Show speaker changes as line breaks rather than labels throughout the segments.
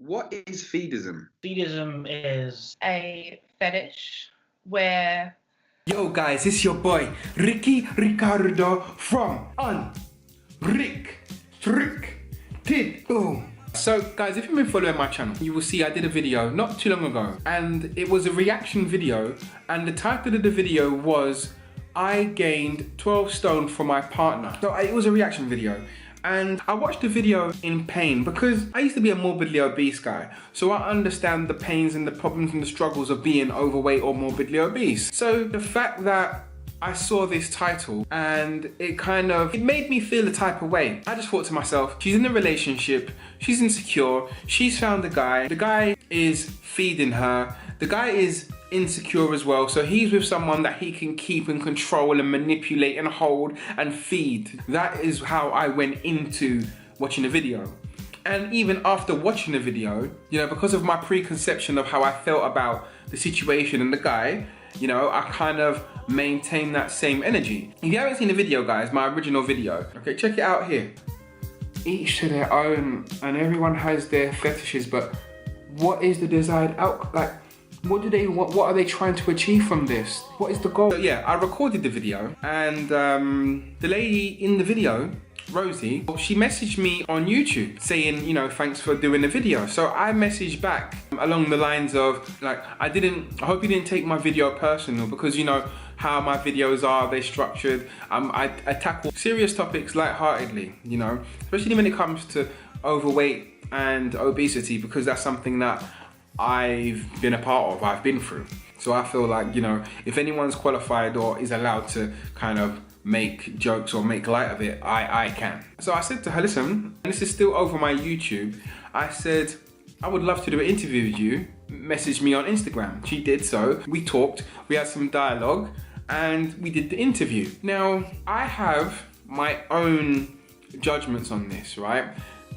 What is Feedism?
Feedism is a fetish where
Yo guys, it's your boy Ricky Ricardo from Unrestricted. Boom. So guys, if you've been following my channel, you will see I did a video not too long ago, and it was a reaction video, and the title of the video was I gained 12 stone from my partner. So it was a reaction video. And I watched the video in pain because I used to be a morbidly obese guy. So I understand the pains and the problems and the struggles of being overweight or morbidly obese. So the fact that I saw this title and it made me feel a type of way. I just thought to myself, she's in a relationship, she's insecure, she's found a guy, the guy is feeding her, the guy is insecure as well, so he's with someone that he can keep and control and manipulate and hold and feed. That is how I went into watching the video. And even after watching the video, you know, because of my preconception of how I felt about the situation and the guy, you know, I kind of maintain that same energy. If you haven't seen the video, guys, my original video, okay, check it out here. Each to their own, and everyone has their fetishes, but what is the desired outcome? Like, what do they want? What are they trying to achieve from this? What is the goal? So yeah, I recorded the video, and the lady in the video, Rosie, she messaged me on YouTube saying, you know, thanks for doing the video. So I messaged back along the lines of, like, I hope you didn't take my video personal, because you know how my videos are, they're structured. I tackle serious topics lightheartedly, you know, especially when it comes to overweight and obesity, because that's something that I've been a part of, I've been through. So I feel like, you know, if anyone's qualified or is allowed to kind of make jokes or make light of it, I can. So I said to her, listen, and this is still over my YouTube, I said, I would love to do an interview with you. Message me on Instagram. She did so. We talked, we had some dialogue, and we did the interview. Now, I have my own judgments on this, right?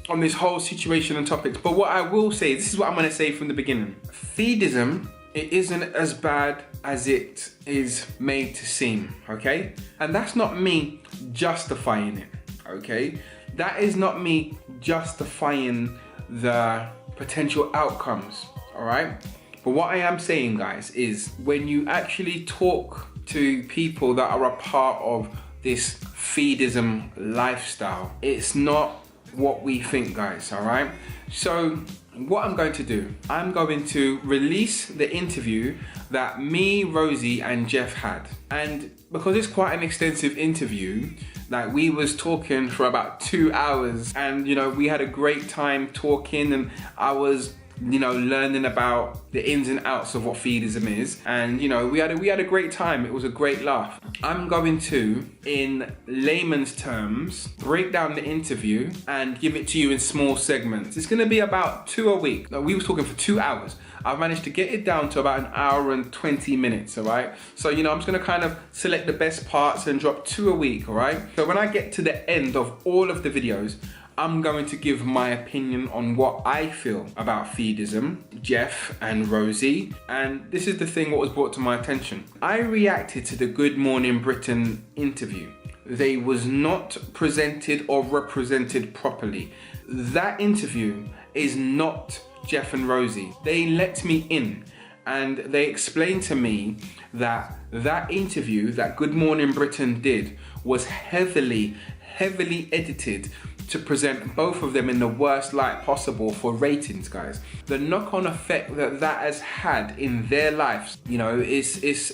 On this whole situation and topics, but what I will say, this is what I'm going to say from the beginning. Feedism, it isn't as bad as it is made to seem, okay? And that's not me justifying it, okay? That is not me justifying the potential outcomes, all right? But what I am saying, guys, is when you actually talk to people that are a part of this Feedism lifestyle, it's not what we think, guys, all right? So what I'm going to do, I'm going to release the interview that me, Rosie and Jeff had. And because it's quite an extensive interview, like we was talking for about 2 hours, and you know, we had a great time talking, and I was, you know, learning about the ins and outs of what Feedism is, and you know, we had a great time. It was a great laugh. I'm going to, in layman's terms, break down the interview and give it to you in small segments. It's going to be about 2 a week. We was talking for 2 hours. I've managed to get it down to about 1 hour and 20 minutes, all right? So, you know, I'm just gonna kind of select the best parts and drop 2 a week, all right? So when I get to the end of all of the videos, I'm going to give my opinion on what I feel about Feedism, Jeff and Rosie. And this is the thing what was brought to my attention. I reacted to the Good Morning Britain interview. They was not presented or represented properly. That interview is not Jeff and Rosie. They let me in and they explained to me that that interview that Good Morning Britain did was heavily edited to present both of them in the worst light possible for ratings, guys. The knock-on effect that has had in their lives, you know, it's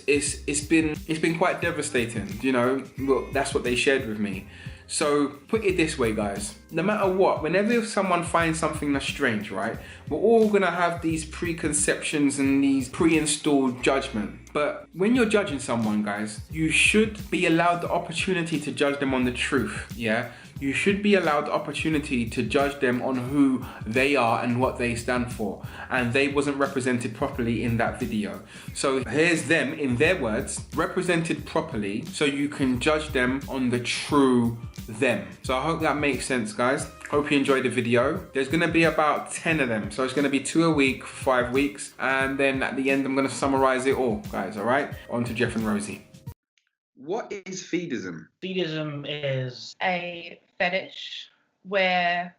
been quite devastating, you know. Well, that's what they shared with me. So put it this way, guys, no matter what, whenever someone finds something that's strange, right, we're all gonna have these preconceptions and these pre-installed judgment. But when you're judging someone, guys, you should be allowed the opportunity to judge them on the truth, yeah? You should be allowed the opportunity to judge them on who they are and what they stand for. And they wasn't represented properly in that video. So here's them, in their words, represented properly so you can judge them on the true them. So I hope that makes sense, guys. Hope you enjoyed the video. There's gonna be about 10 of them. So it's gonna be 2 a week for 5 weeks. And then at the end, I'm gonna summarize it all, guys, all right? On to Jeff and Rosie.
What is Feedism?
Feedism is
a fetish where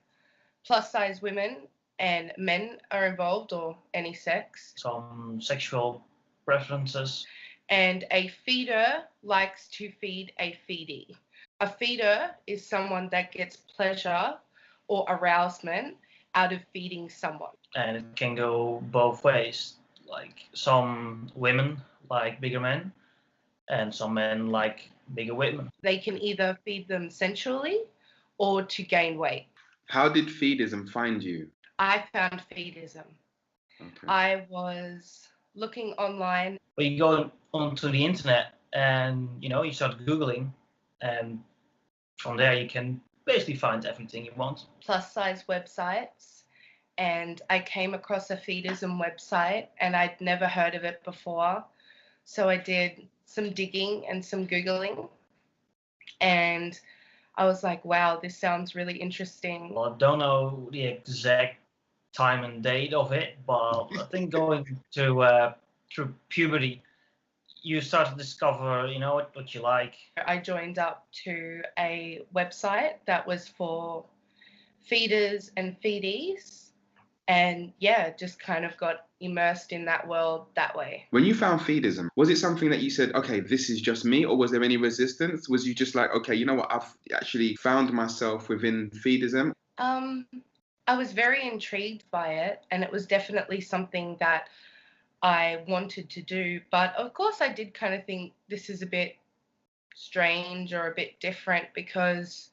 plus size women
and men are involved or any sex.
Some sexual preferences.
And a feeder likes to feed a feedee. A feeder is someone that gets pleasure or arousement out of feeding someone.
And it can go both ways. Like some women like bigger men, and some men like bigger women.
They can either feed them sensually or to gain weight.
How did Feedism find you?
I found Feedism.
Okay.
I was looking online.
But you go onto the internet and you start Googling, and from there you can basically find everything you want.
Plus size websites, and I came across a Feedism website and I'd never heard of it before. So I did some digging and some Googling, and I was like, wow, this sounds really interesting.
Well, I don't know the exact time and date of it, but I think going to through puberty, you start to discover, what you like.
I joined up to a website that was for feeders and feedees, and yeah, just kind of got immersed in that world that way.
When you found Feedism, was it something that you said, okay, this is just me, or was there any resistance? Was you just like, okay, you know what, I've actually found myself within Feedism?
I was very intrigued by it, and it was definitely something that I wanted to do, but of course I did kind of think this is a bit strange or a bit different, because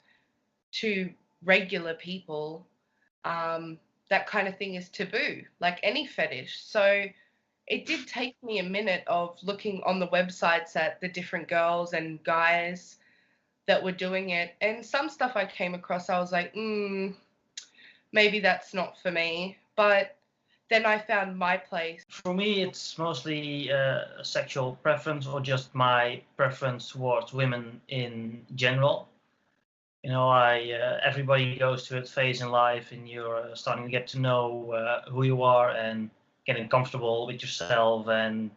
to regular people, that kind of thing is taboo, like any fetish. So it did take me a minute of looking on the websites at the different girls and guys that were doing it, and some stuff I came across, I was like, maybe that's not for me. But then I found my place.
For me, it's mostly a sexual preference, or just my preference towards women in general. Everybody goes to its phase in life, and you're starting to get to know who you are and getting comfortable with yourself and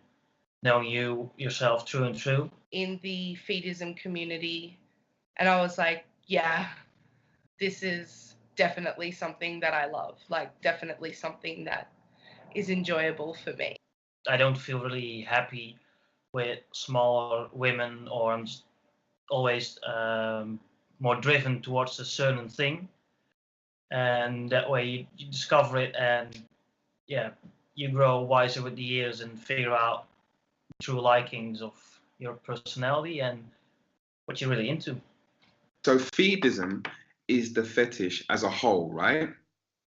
knowing yourself through and through.
In the Feedism community, and I was like, yeah, this is definitely something that I love, like definitely something that is enjoyable for me.
I don't feel really happy with smaller women, or I'm just always more driven towards a certain thing, and that way you discover it, and yeah, you grow wiser with the years and figure out true likings of your personality and what you're really into.
So Feedism is the fetish as a whole, right?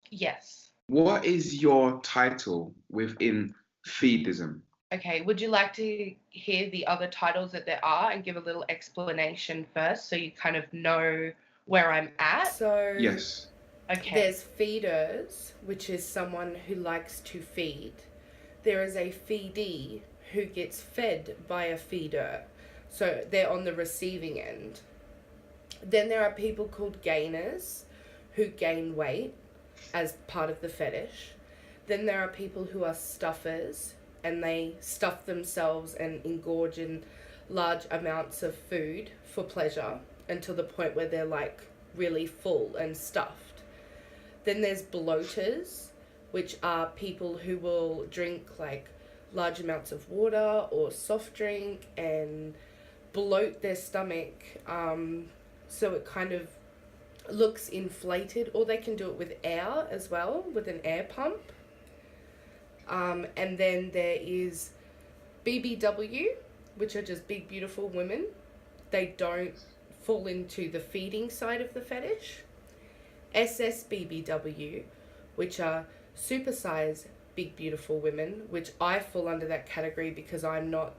Yes.
What is your title within Feedism?
Okay, would you like to hear the other titles that there are and give a little explanation first, so you kind of know where I'm at?
So
Yes.
Okay.
there's feeders, which is someone who likes to feed. There is a feedee who gets fed by a feeder. So they're on the receiving end. Then there are people called gainers who gain weight as part of the fetish. Then there are people who are stuffers, and they stuff themselves and engorge in large amounts of food for pleasure until the point where they're like really full and stuffed. Then there's bloaters, which are people who will drink like large amounts of water or soft drink and bloat their stomach, so it kind of looks inflated, or they can do it with air as well, with an air pump. And then there is BBW, which are just big beautiful women. They don't fall into the feeding side of the fetish. SSBBW, which are supersize big beautiful women, which I fall under that category because I'm not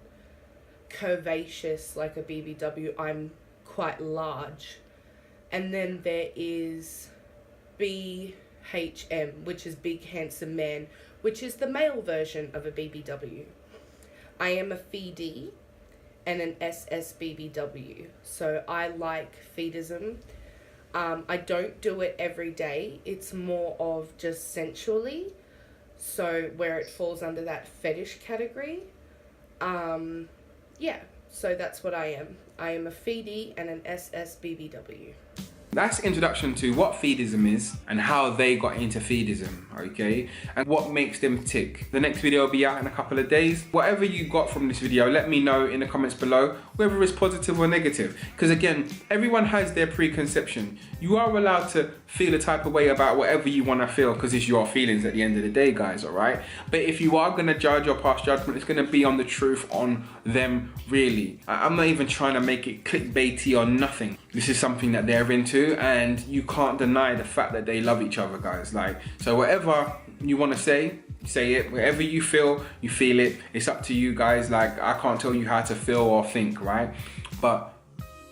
curvaceous like a BBW, I'm quite large. And then there is BHM, which is big handsome man, which is the male version of a BBW. I am a Feedee and an SSBBW, so I like Feedism. I don't do it every day. It's more of just sensually, so where it falls under that fetish category. Yeah, so that's what I am. I am a Feedee and an SSBBW.
That's introduction to what Feedism is and how they got into Feedism, okay? And what makes them tick. The next video will be out in a couple of days. Whatever you got from this video, let me know in the comments below, whether it's positive or negative. Because again, everyone has their preconception. You are allowed to feel a type of way about whatever you want to feel, because it's your feelings at the end of the day, guys, all right? But if you are going to judge or pass judgment, it's going to be on the truth on them, really. I'm not even trying to make it clickbaity or nothing. This is something that they're into, and you can't deny the fact that they love each other, guys. Like, so whatever you want to say it. Whatever you feel it. It's up to you, guys. Like, I can't tell you how to feel or think, right? But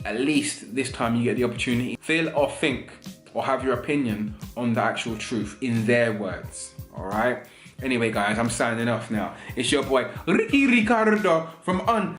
at least this time you get the opportunity to feel or think or have your opinion on the actual truth in their words, all right? Anyway, guys, I'm signing off now. It's your boy Ricky Ricardo from